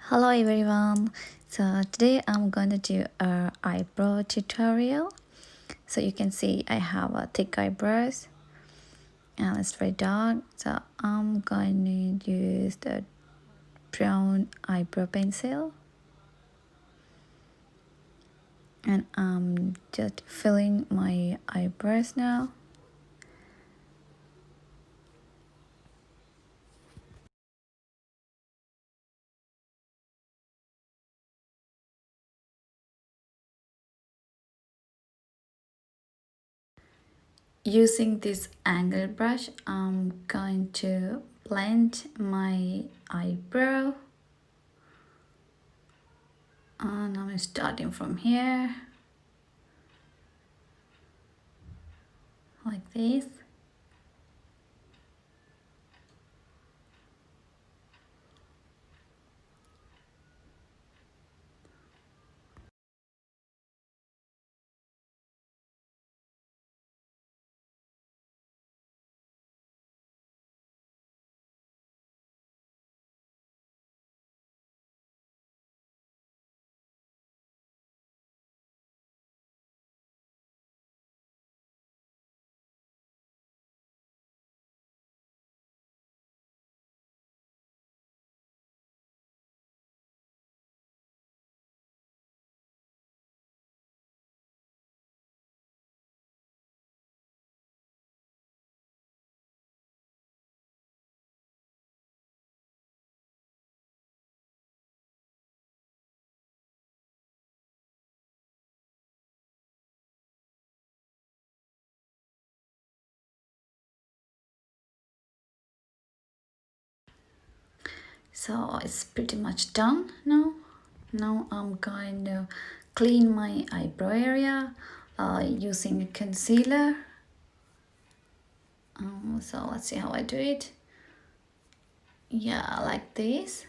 Hello everyone. So today I'm going to do a eyebrow tutorial. So you can see I have a thick eyebrows and it's very dark. So I'm going to use the brown eyebrow pencil and I'm just filling my eyebrows now. Using this angle brush, I'm going to blend my eyebrow. And I'm starting from here, like this. So it's pretty much done now. Now I'm going to clean my eyebrow area using a concealer. So let's see how I do it. Yeah, like this.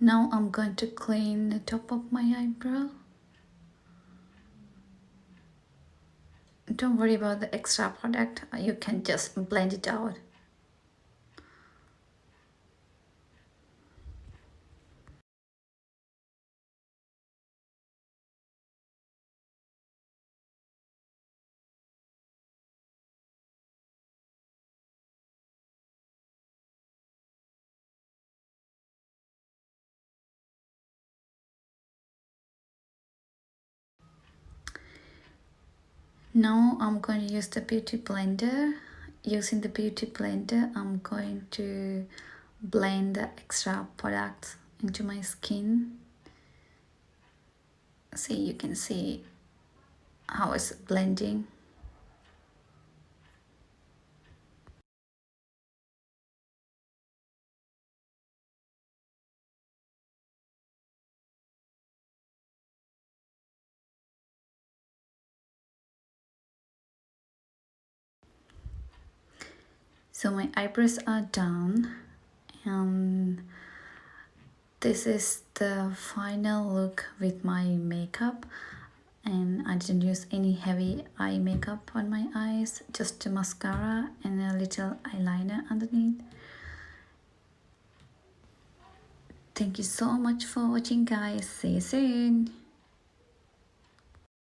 Now I'm going to clean the top of my eyebrow. Don't worry about the extra product. You can just blend it out. Now I'm going to use the beauty blender. Using the beauty blender, I'm going to blend the extra products into my skin. See, you can see how it's blending. So my eyebrows are done and this is the final look with my makeup. And I didn't use any heavy eye makeup on my eyes, just a mascara and a little eyeliner underneath. Thank you so much for watching guys. See you soon.